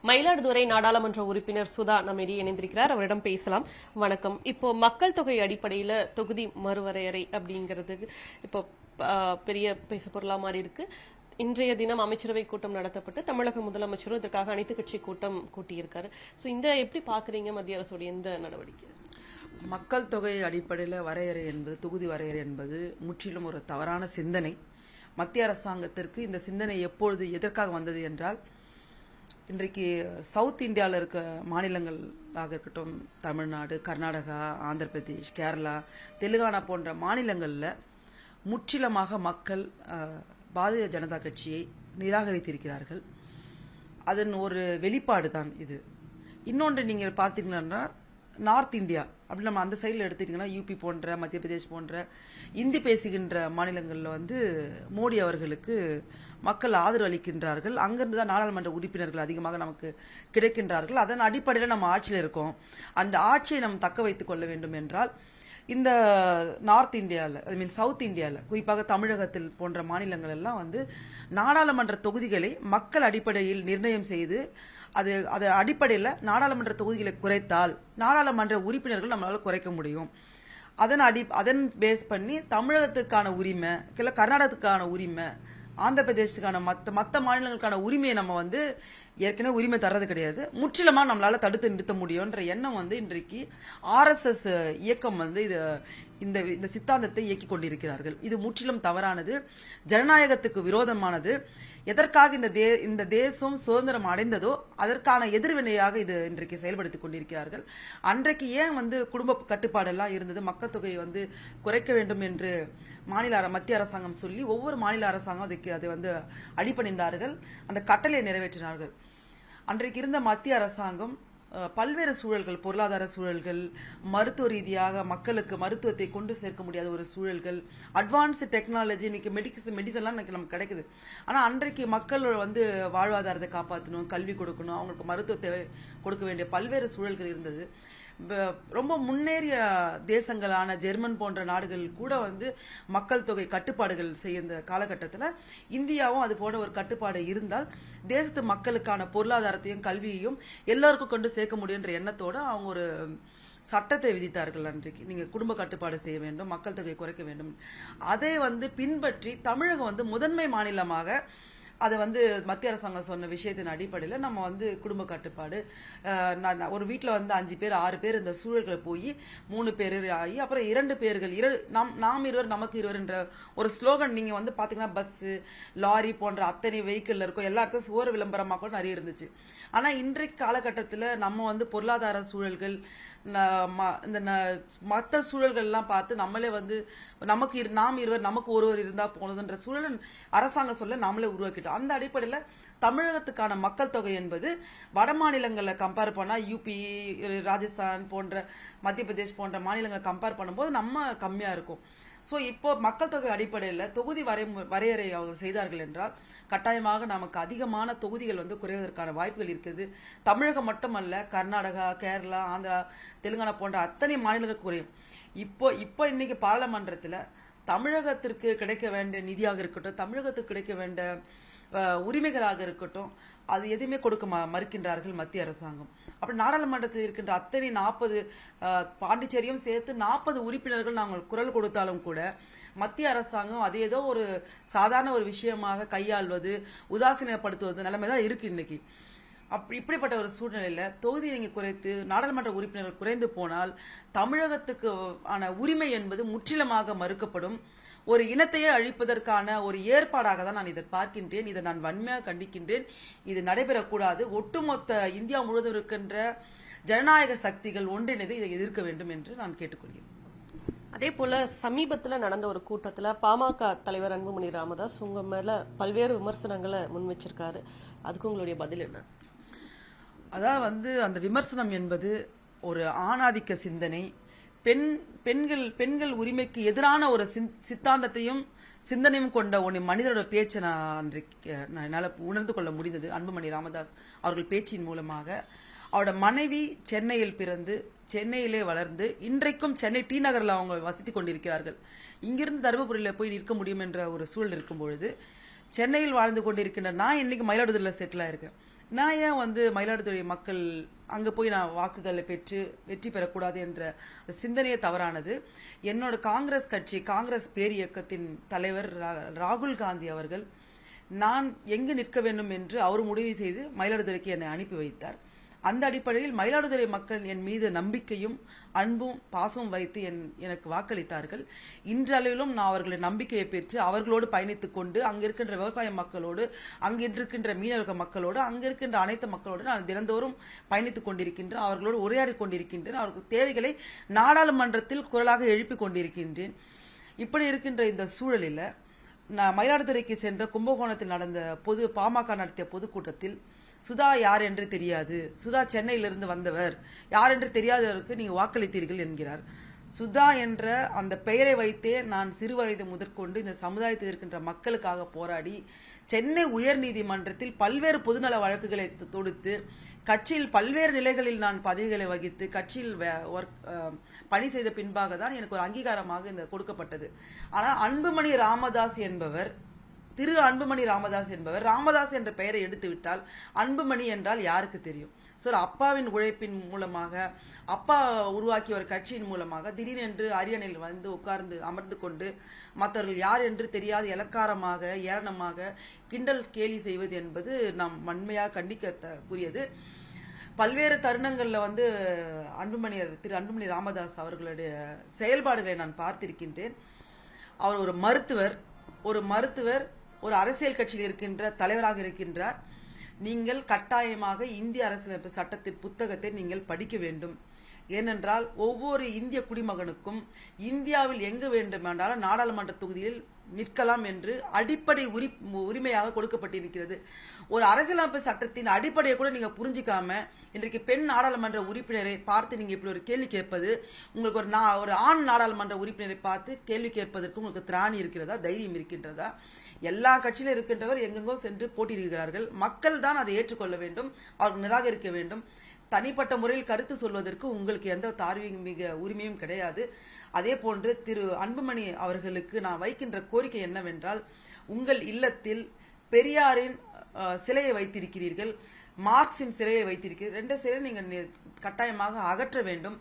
மயிலாடுதுறை நாடாளுமன்ற உறுப்பினர் சுதா நம்மிடையே இணைந்திருக்கிறார். அவரிடம் பேசலாம். வணக்கம். இப்போ மக்கள் தொகை அடிப்படையில தொகுதி மறுவரையறை அப்படிங்கிறது இப்போ பெரிய பேச பொருளா மாறி இருக்கு. இன்றைய தினம் அமைச்சரவை கூட்டம் நடத்தப்பட்டு தமிழக முதலமைச்சரும் இதற்காக அனைத்து கட்சி கூட்டம் கூட்டியிருக்காரு. ஸோ இந்த எப்படி பாக்குறீங்க மத்திய அரசுடைய இந்த நடவடிக்கை? மக்கள் தொகை அடிப்படையில் வரையறை என்பது, தொகுதி வரையறை என்பது முற்றிலும் ஒரு தவறான சிந்தனை. மத்திய அரசாங்கத்திற்கு இந்த சிந்தனை எப்பொழுது எதற்காக வந்தது என்றால், இன்றைக்கு சவுத் இந்தியாவில் இருக்க மாநிலங்களாக இருக்கட்டும், தமிழ்நாடு, கர்நாடகா, ஆந்திர பிரதேஷ், கேரளா, தெலுங்கானா போன்ற மாநிலங்களில் முற்றிலுமாக மக்கள் பாரதிய ஜனதா கட்சியை நிராகரித்திருக்கிறார்கள். அதன் ஒரு வெளிப்பாடு தான் இது. இன்னொன்று நீங்கள் பார்த்தீங்கன்னா, நார்த் இந்தியா அப்படி நம்ம அந்த சைடில் எடுத்துக்கிட்டிங்கன்னா, யூபி போன்ற, மத்திய பிரதேஷ் போன்ற இந்தி பேசுகின்ற மாநிலங்களில் மோடி அவர்களுக்கு மக்கள் ஆதரவு அளிக்கின்றார்கள். அங்கிருந்து தான் நாடாளுமன்ற உறுப்பினர்கள் அதிகமாக நமக்கு கிடைக்கின்றார்கள். அதன் அடிப்படையில் நம்ம ஆட்சியில் இருக்கோம். அந்த ஆட்சியை நம்ம தக்க வைத்துக் கொள்ள வேண்டும் என்றால், இந்த நார்த் இந்தியாவில், ஐ மீன் சவுத் இந்தியாவில், குறிப்பாக தமிழகத்தில் போன்ற மாநிலங்கள் எல்லாம் நாடாளுமன்ற தொகுதிகளை மக்கள் அடிப்படையில் நிர்ணயம் செய்து அது அடிப்படையில் நாடாளுமன்ற தொகுதிகளை குறைத்தால் நாடாளுமன்ற உறுப்பினர்கள் நம்மளால குறைக்க முடியும். அதன் பேஸ் பண்ணி தமிழகத்துக்கான உரிமை, கர்நாடகத்துக்கான உரிமை, ஆந்திர பிரதேசத்துக்கான மற்ற மாநிலங்களுக்கான உரிமையை நம்ம ஏற்கனவே உரிமை தர்றது கிடையாது. முற்றிலுமா நம்மளால தடுத்து நிறுத்த முடியும்ன்ற எண்ணம் இன்றைக்கு RSS இயக்கம் இந்த சித்தாந்தத்தை இயக்கி கொண்டிருக்கிறார்கள். இது முற்றிலும் தவறானது, ஜனநாயகத்துக்கு விரோதமானது. எதற்காக இந்த தேசம் சுதந்திரம் அடைந்ததோ அதற்கான எதிர்வினையாக இது இன்றைக்கு செயல்படுத்திக் கொண்டிருக்கிறார்கள். அன்றைக்கு ஏன் குடும்ப கட்டுப்பாடெல்லாம் இருந்தது, மக்கள் தொகையை குறைக்க வேண்டும் என்று மத்திய அரசாங்கம் சொல்லி ஒவ்வொரு மாநில அரசாங்கம் அதை அடிபணிந்தார்கள், அந்த கட்டளையை நிறைவேற்றினார்கள். அன்றைக்கு இருந்த மத்திய அரசாங்கம் பல்வேறு சூழல்கள், பொருளாதார சூழல்கள், மருத்துவ ரீதியாக மக்களுக்கு மருத்துவத்தை கொண்டு சேர்க்க முடியாத ஒரு சூழல்கள், அட்வான்ஸ்டு டெக்னாலஜி, இன்னைக்கு மெடிசன்லாம் நமக்கு கிடைக்குது. ஆனால் அன்றைக்கு மக்கள் வாழ்வாதாரத்தை காப்பாற்றணும், கல்வி கொடுக்கணும், அவங்களுக்கு மருத்துவத்தை கொடுக்க வேண்டிய பல்வேறு சூழல்கள் இருந்தது. ரொம்ப முன்னேறிய தேசங்களான ஜெர்மன் போன்ற நாடுகள் கூட மக்கள் தொகை கட்டுப்பாடுகள் செய்ய காலகட்டத்தில் இந்தியாவும் அது போன்ற ஒரு கட்டுப்பாடு இருந்தால் தேசத்து மக்களுக்கான பொருளாதாரத்தையும் கல்வியையும் எல்லாருக்கும் கொண்டு சேர்க்க முடியுன்ற எண்ணத்தோடு அவங்க ஒரு சட்டத்தை விதித்தார்கள். அன்றைக்கு நீங்க குடும்ப கட்டுப்பாடு செய்ய வேண்டும், மக்கள் தொகை குறைக்க வேண்டும். அதை பின்பற்றி தமிழகம் முதன்மை மாநிலமாக அதை மத்திய அரசாங்கம் சொன்ன விஷயத்தின் அடிப்படையில் நம்ம குடும்ப கட்டுப்பாடு, ஒரு வீட்டில் 5 பேர் 6 பேர் இந்த சூழல்களை போய் 3 பேர் ஆகி அப்புறம் 2 பேர்கள், நாம் இருவர் நமக்கு இருவர் என்ற ஒரு ஸ்லோகன் நீங்க பாத்தீங்கன்னா பஸ், லாரி போன்ற அத்தனை வெஹிக்கிள் இருக்கும், எல்லா இடத்துல சுவர் விளம்பரமாக கூட நிறைய இருந்துச்சு. ஆனா இன்றைக்கு காலகட்டத்தில் நம்ம பொருளாதார சூழல்கள், இந்த மற்ற சூழல்கள் எல்லாம் பார்த்து நம்மளே நாம் இருவர் நமக்கு ஒருவர் இருந்தா போனதுன்ற சூழல் அரசாங்கம் சொல்ல நாமளே உருவாக்கிட்டோம். அந்த அடிப்படையில் தமிழகத்துக்கான மக்கள் தொகை என்பது வட மாநிலங்களை கம்பேர் பண்ணா, யூபி, ராஜஸ்தான் போன்ற, மத்திய பிரதேஷ் போன்ற மாநிலங்களை கம்பேர் பண்ணும்போது நம்ம கம்மியா இருக்கும். ஸோ இப்போ மக்கள் தொகை அடிப்படையில் தொகுதி வரையறை அவர்கள் செய்தார்கள் என்றால் கட்டாயமாக நமக்கு அதிகமான தொகுதிகள் குறைவதற்கான வாய்ப்புகள் இருக்கிறது. தமிழகம் மட்டுமல்ல, கர்நாடகா, கேரளா, ஆந்திரா, தெலுங்கானா போன்ற அத்தனை மாநிலங்களுக்கு குறையும். இப்போ இன்னைக்கு பாராளுமன்றத்தில் தமிழகத்திற்கு கிடைக்க வேண்டிய நிதியாக இருக்கட்டும், தமிழகத்துக்கு கிடைக்க வேண்டிய உரிமைகளாக இருக்கட்டும், அது எதுவுமே கொடுக்க மறுக்கின்றார்கள் மத்திய அரசாங்கம். அப்படி நாடாளுமன்றத்தில் இருக்கின்ற அத்தனை 40 பாண்டிச்சேரியும் சேர்த்து 40 உறுப்பினர்கள் நாங்கள் குரல் கொடுத்தாலும் கூட மத்திய அரசாங்கம் அது ஏதோ ஒரு சாதாரண ஒரு விஷயமாக கையாள்வது, உதாசீனப்படுத்துவது நிலைமைதான் இருக்கு இன்னைக்கு. இப்படிப்பட்ட ஒரு சூழ்நிலையில தொகுதி நீங்க குறைத்து நாடாளுமன்ற உறுப்பினர்கள் குறைந்து போனால் தமிழகத்துக்கு ஆன உரிமை என்பது முற்றிலுமாக மறுக்கப்படும். ஒரு இனத்தையே அழிப்பதற்கான ஒரு ஏற்பாடாக தான் நான் இதை பார்க்கின்றேன். இதை நான் வன்மையாக கண்டிக்கின்றேன். இது நடைபெறக்கூடாது. ஒட்டுமொத்த இந்தியா முழுவதும் இருக்கின்ற ஜனநாயக சக்திகள் ஒன்றிணைந்து இதை எதிர்க்க வேண்டும் என்று நான் கேட்டுக்கொள்கிறேன். அதே போல சமீபத்துல நடந்த ஒரு கூட்டத்துல பாமக தலைவர் அன்புமணி ராமதாஸ் உங்க மேல பல்வேறு விமர்சனங்களை முன் வச்சிருக்காரு. அதுக்கு உங்களுடைய பதில் என்ன? அதாவது அந்த விமர்சனம் என்பது ஒரு ஆணாதிக்க சிந்தனை, பெண்கள் உரிமைக்கு எதிரான ஒரு சித்தாந்தத்தையும் சிந்தனையும் கொண்ட ஒரு மனிதரோட பேச்சை என்னால் உணர்ந்து கொள்ள முடிந்தது. அன்புமணி ராமதாஸ் அவர்கள் பேச்சின் மூலமாக அவரோட மனைவி சென்னையில் பிறந்து சென்னையிலே வளர்ந்து இன்றைக்கும் சென்னை டி நகரில் அவங்க வசித்து கொண்டிருக்கிறார்கள். இங்கிருந்து தருமபுரியில் போய் நிற்க முடியும் என்ற ஒரு சூழல் இருக்கும் பொழுது சென்னையில் வாழ்ந்து கொண்டிருக்கின்ற நான் இன்னைக்கு மயிலாடுதுறையில் செட்டில் ஆயிருக்கேன். நான் ஏன் மயிலாடுதுறை மக்கள் அங்க போய் நான் வாக்குகளை பெற்று வெற்றி பெறக்கூடாது என்ற சிந்தனையே தவறானது. என்னோட காங்கிரஸ் பேரியக்கத்தின் தலைவர் ராகுல் காந்தி அவர்கள் நான் எங்கு நிற்க வேண்டும் என்று அவர் முடிவு செய்து மயிலாடுதுறைக்கு என்னை அனுப்பி வைத்தார். அந்த அடிப்படையில் மயிலாடுதுறை மக்கள் என் மீது நம்பிக்கையும் அன்பும் பாசமும் வைத்து எனக்கு வாக்களித்தார்கள். இன்றளவிலும் நான் அவர்களின் நம்பிக்கையை பெற்று அவர்களோடு பயணித்துக் கொண்டு அங்க இருக்கின்ற விவசாய மக்களோடு, அங்கிருக்கின்ற மீனவர்கள் மக்களோடு, அங்க இருக்கின்ற அனைத்து மக்களோடு நான் தினந்தோறும் பயணித்துக் கொண்டிருக்கின்றேன். அவர்களோடு உரையாடி கொண்டிருக்கின்றேன். அவர்கள் தேவைகளை நாடாளுமன்றத்தில் குரலாக எழுப்பிக் கொண்டிருக்கின்றேன். இப்படி இருக்கின்ற இந்த சூழலில் நான் மயிலாடுதுறைக்கு சென்ற கும்பகோணத்தில் நடந்த பாமக நடத்திய பொதுக்கூட்டத்தில் சுதா யார் என்று தெரியாது, சுதா சென்னையிலிருந்து வந்தவர், யார் என்று தெரியாதவருக்கு நீங்க வாக்களித்தீர்கள் என்கிறார். சுதா என்ற அந்த பெயரை வைத்தே நான் சிறு வயது முதற்கொண்டு இந்த சமுதாயத்தில் இருக்கின்ற மக்களுக்காக போராடி சென்னை உயர்நீதிமன்றத்தில் பல்வேறு பொதுநல வழக்குகளை தொடுத்து கட்சியில் பல்வேறு நிலைகளில் நான் பதவிகளை வகித்து கட்சியில் பணி செய்த பின்பாக தான் எனக்கு ஒரு அங்கீகாரமாக இந்த கொடுக்கப்பட்டது. ஆனால் அன்புமணி ராமதாஸ் என்பவர் ராமதாஸ் என்ற பெயரை எடுத்து விட்டால் அன்புமணி என்றால் யாருக்கு தெரியும்? அப்பாவின் உழைப்பின் மூலமாக, அப்பா உருவாக்கிய ஒரு கட்சியின் மூலமாக திடீரென்று அரியணையில் உட்கார்ந்து அமர்ந்து கொண்டு மற்றவர்கள் யார் என்று தெரியாத இலக்காரமாக ஏளனமாக கிண்டல் கேலி செய்வது என்பது நாம் வன்மையாக கண்டிக்கக்கூடியது. பல்வேறு தருணங்கள்ல திரு அன்புமணி ராமதாஸ் அவர்களுடைய செயல்பாடுகளை நான் பார்த்திருக்கின்றேன். அவர் ஒரு மருத்துவர் ஒரு அரசியல் கட்சியில் இருக்கின்ற தலைவராக இருக்கின்றார். நீங்கள் கட்டாயமாக இந்திய அரசியலமைப்பு சட்டத்தின் புத்தகத்தை நீங்கள் படிக்க வேண்டும். ஏனென்றால் ஒவ்வொரு இந்திய குடிமகனுக்கும் இந்தியாவில் எங்கு வேண்டுமென்றாலும் நாடாளுமன்ற தொகுதியில் நிற்கலாம் என்று அடிப்படை உரிமையாக கொடுக்கப்பட்டிருக்கிறது. ஒரு அரசியலமைப்பு சட்டத்தின் அடிப்படையை கூட நீங்க புரிஞ்சிக்காம இன்றைக்கு பெண் நாடாளுமன்ற உறுப்பினரை பார்த்து நீங்க இப்படி ஒரு கேள்வி கேட்பது, உங்களுக்கு ஒரு ஆண் நாடாளுமன்ற உறுப்பினரை பார்த்து கேள்வி கேட்பதற்கு உங்களுக்கு திராணி இருக்கிறதா, தைரியம் இருக்கின்றதா? எல்லா கட்சியிலும் இருக்கின்றவர் எங்கெங்கோ சென்று போட்டியிடுகிறார்கள். மக்கள் தான் அதை ஏற்றுக்கொள்ள வேண்டும், அவர்கள் நிராகரிக்க வேண்டும். தனிப்பட்ட முறையில் கருத்து சொல்வதற்கு உங்களுக்கு எந்த தார்மீக உரிமையும் கிடையாது. அதே போன்று திரு அன்புமணி அவர்களுக்கு நான் வைக்கின்ற கோரிக்கை என்னவென்றால், உங்கள் இல்லத்தில் பெரியாரின் சிலையை வைத்திருக்கிறீர்கள், மார்க்சின் சிலையை வைத்திருக்கிறீர்கள். ரெண்டு சிலையை நீங்கள் கட்டாயமாக அகற்ற வேண்டும்.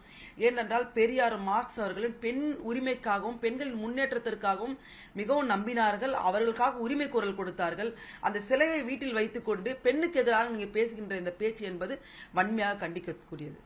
ஏனென்றால் பெரியார் மார்க்ஸ் அவர்களின் பெண் உரிமைக்காகவும் பெண்களின் முன்னேற்றத்திற்காகவும் மிகவும் நம்பினார்கள். அவர்களுக்காக உரிமை குரல் கொடுத்தார்கள். அந்த சிலையை வீட்டில் வைத்துக் கொண்டு பெண்ணுக்கு எதிராக நீங்க பேசுகின்ற இந்த பேச்சு என்பது வன்மையாக கண்டிக்கக்கூடியது.